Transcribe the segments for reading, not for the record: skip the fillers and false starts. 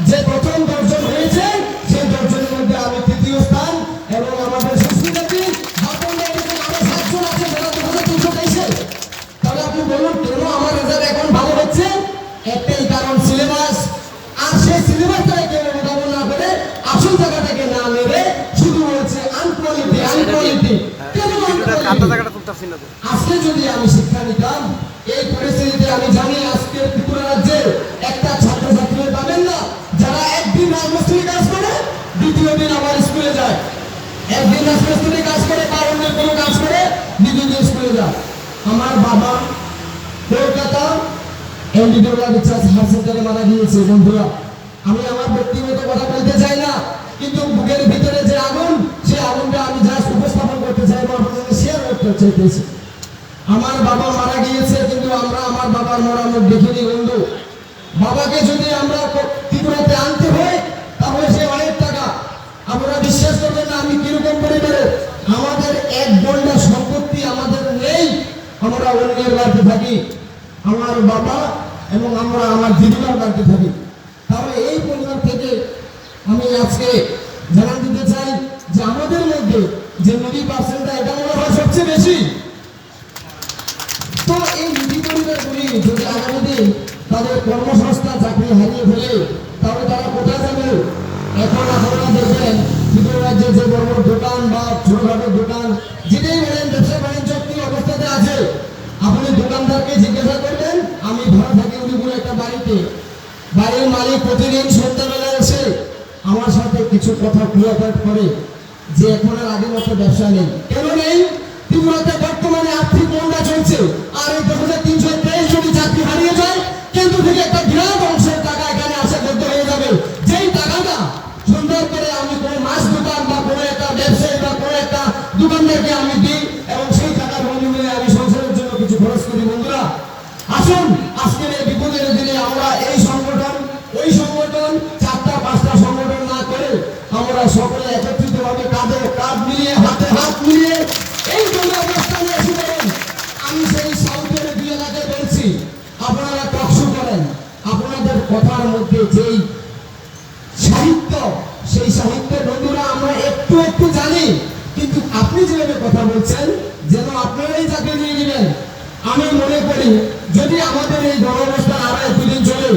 যে প্রথম দর্শন হয়েছে সেই দর্শনের মধ্যে আমি তৃতীয় স্থান এবং আমাদের সংস্কৃতি সাতজন আছে যারা 2323-এ। তাহলে আপনি বলুন কেন আমার রেজাল্ট এখন ভালো হচ্ছে? একটাই কারণ, সিলেবাস। আর সেই সিলেবাসটাকে কেউ মোটামুটি না করে আসল জায়গাটাকে না নেবে, শুধু হচ্ছে আনকোয়ালিটি আনকোয়ালিটি। আজকে যদি আমি শিক্ষা নিতাম এই পরিস্থিতিতে, আমি জানি আজকে ত্রিপুরা রাজ্যে একটা ছাত্রছাত্রী পাবেন না যারা একদিন রাজমিস্ত্রি কাজ করে দ্বিতীয় দিন আবার স্কুলে যায়, একদিন রাজমিস্ত্রি কাজ করে বা অন্য কোনো কাজ করে দ্বিতীয় দিন স্কুলে যায়। আমার বাবা কলকাতা হায়ার সেন্টারে মারা গিয়েছে। বন্ধুরা, আমি আমার ব্যক্তিগত কথা বলতে চাই না, কিন্তু বুকের ভিতরে যে আগুন, সেই আগুনটা আমি জাস্ট উপস্থাপন করতে চাই এবং আপনাদের শেয়ার করতে চাইতেছি। আমার বাবা মারা গিয়েছে, কিন্তু আমরা আমার বাবার মরা মুখ দেখিনি। বন্ধু, বাবাকে যদি আমরা ত্রিপুরাতে আনতে হয় তাহলে সে অনেক টাকা। আপনারা বিশ্বাস করবেন না আমি কিরকম পরিবারে, আমাদের এক বন্ডা সম্পত্তি আমাদের নেই, আমরা অন্যের বাড়িতে থাকি। আমার বাবা এবং আমরা আমার দিদিমার বাড়িতে থাকি। তাহলে এই পরিবার থেকে আমি আজকে জানান দিতে চাই যে আমাদের মধ্যে যে নদী পার্সেন্টটা, এটা মনে হয় সবচেয়ে বেশি। তো এই নদী পরিবারগুলি যদি আগামী দিন তাদের কর্মসংস্থান চাকরি হারিয়ে ফেলে তাহলে তারা কোথায় যাবে? এখন আপনারা দেখবেন ত্রিপুরা রাজ্যে যে বড় বড় দোকান বা ছোটখাটো দোকান যেটাই বলেন, ব্যবসা বাণিজ্য কি অবস্থাতে আছে, আপনি দোকানদারকে জিজ্ঞাসা করবেন। আমি ভাড়া থাকি উলিপুর একটা বাড়িতে, বাড়ির মালিক প্রতিদিন সন্ধ্যাবেলা এসে আমার সাথে কিছু কথা ক্লিয়ার করে যে এখন আর আগের মতো ব্যবসা নেই। কেন নেই? ত্রিপুরাতে বর্তমানে আর্থিক মন্দা চলছে, আর এই 2323 যদি চাকরি হারিয়ে যায়, কেন্দ্র থেকে একটা বিরাট অংশের টাকা এখানে আসা করতে হয়ে যাবে। যেই টাকাটা সুন্দর করে আমি কোনো মাছ দোকান বা কোনো একটা ব্যবসায়ী বা কোনো একটা দোকানদারকে আমি দিই এবং সেই টাকার বিনিময়ে আমি সংসারের জন্য কিছু খরচ করি। বন্ধুরা, আসুন আজকের এই বিপদের দিনে আমরা এই সংগঠন ওই সংগঠন 4টা-5টা সংগঠন না করে আমরা সকলে একত্রিত ভাবে কাঁধে কাঁধ মিলিয়ে হাতে হাত মিলিয়ে এই জন্য অবস্থানে এসে বলেন। আমি সেই সাউথের 2 এলাকায় বলছি, আপনারা টকশো করেন, আপনাদের কথার মধ্যে যেই সাহিত্য, সেই সাহিত্যের বন্ধুরা আমরা একটু একটু জানি, কিন্তু আপনি যেভাবে কথা বলছেন যেন আপনারাই চাকরি নিয়ে নেবেন। আমি মনে করি যদি আমাদের এই গণঅবস্থান আরো 1 দিন চলে,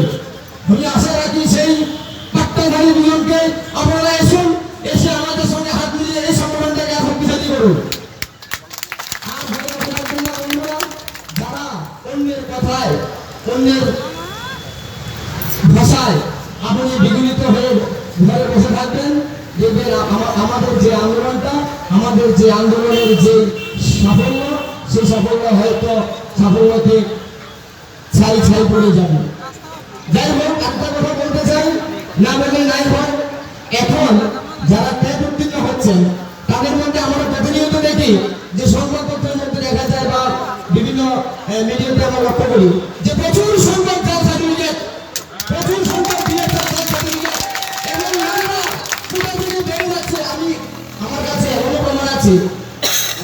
আমি আশা রাখি সেই পাট্টাধারী দুজনকে আপনারা এসুন, এসে আমাদের সঙ্গে হাত মিলিয়ে এই সংগঠনটাকে শক্তিশালী করুন। আর বন্ধুরা, যারা অন্যের কথায় অন্যের ভাষায় আপনি বিগলিত হয়ে ঘরে বসে থাকবেন, দেখবেন আমাদের যে আন্দোলনটা, আমাদের যে আন্দোলনের যে সাফল্য, সেই সাফল্য হয়তো সাফল্যতে ছাই ছাই পড়ে যাবে। যাই হোক, একটা কথা বলতে চাই, না বলে নাই হয়। এখন যারা টেট উত্তীর্ণ হচ্ছেন তাদের মধ্যে আমরা প্রতিনিয়ত দেখি যে সংবাদপত্রের মধ্যে দেখা যায় বা বিভিন্ন মিডিয়াতে আমরা লক্ষ্য করি যে প্রচুর সংখ্যক জাল সার্টিফিকেট, প্রচুর সংখ্যক সার্টিফিকেট এবং নারীরা কোথায় থেকে বেড়ে যাচ্ছে। আমার কাছে এমনও প্রমাণ আছে,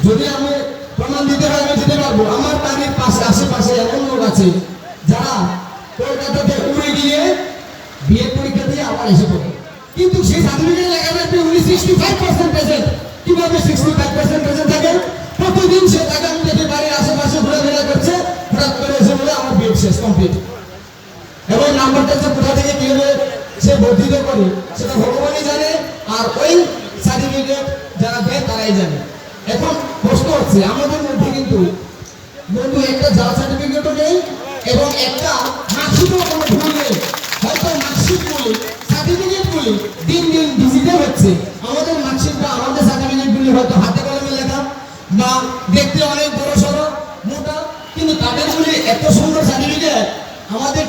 যদি আমি প্রমাণ দিতে হয় আমি দিতে পারবো। আমার বাড়ির পাশে আশেপাশে এমন লোক আছে যারা কলকাতাতে উড়ে গিয়ে বিয়ে পরীক্ষা দিয়ে আবার এসে পড়ে, কিন্তু সেই সার্টিফিকেট লেখা থাকবে উনি 65% প্রেজেন্ট। কিভাবে 65% প্রেজেন্ট থাকে? প্রতিদিন সে টাকা মিটাতে বাড়ির আশেপাশে ঘোরাফেরা করছে, হঠাৎ করে এসে বলে আমার বিয়ে শেষ কমপ্লিট। এবং নাম্বারটা যে কোথা থেকে কিভাবে সে বর্ধিত করে সেটা ভগবানই জানে, আর ওই সার্টিফিকেট যারা দেয় তারাই জানে। এখন প্রশ্ন হচ্ছে আমাদের মধ্যে কিন্তু বন্ধু একটা জাল সার্টিফিকেটও নেই এবং একটা মার্কশিটও কোনো ভুল নেই। হয়তো মার্কশিট বলি সার্টিফিকেট বলি দিন দিন ডিজিটাল হচ্ছে। আমাদের মার্কশিট বা আমাদের সার্টিফিকেট গুলি হয়তো হাতে কলমে লেখা বা দেখতে অনেক বড় সড়ো মোটা, কিন্তু তাদের গুলি এত সুন্দর সার্টিফিকেট আমাদের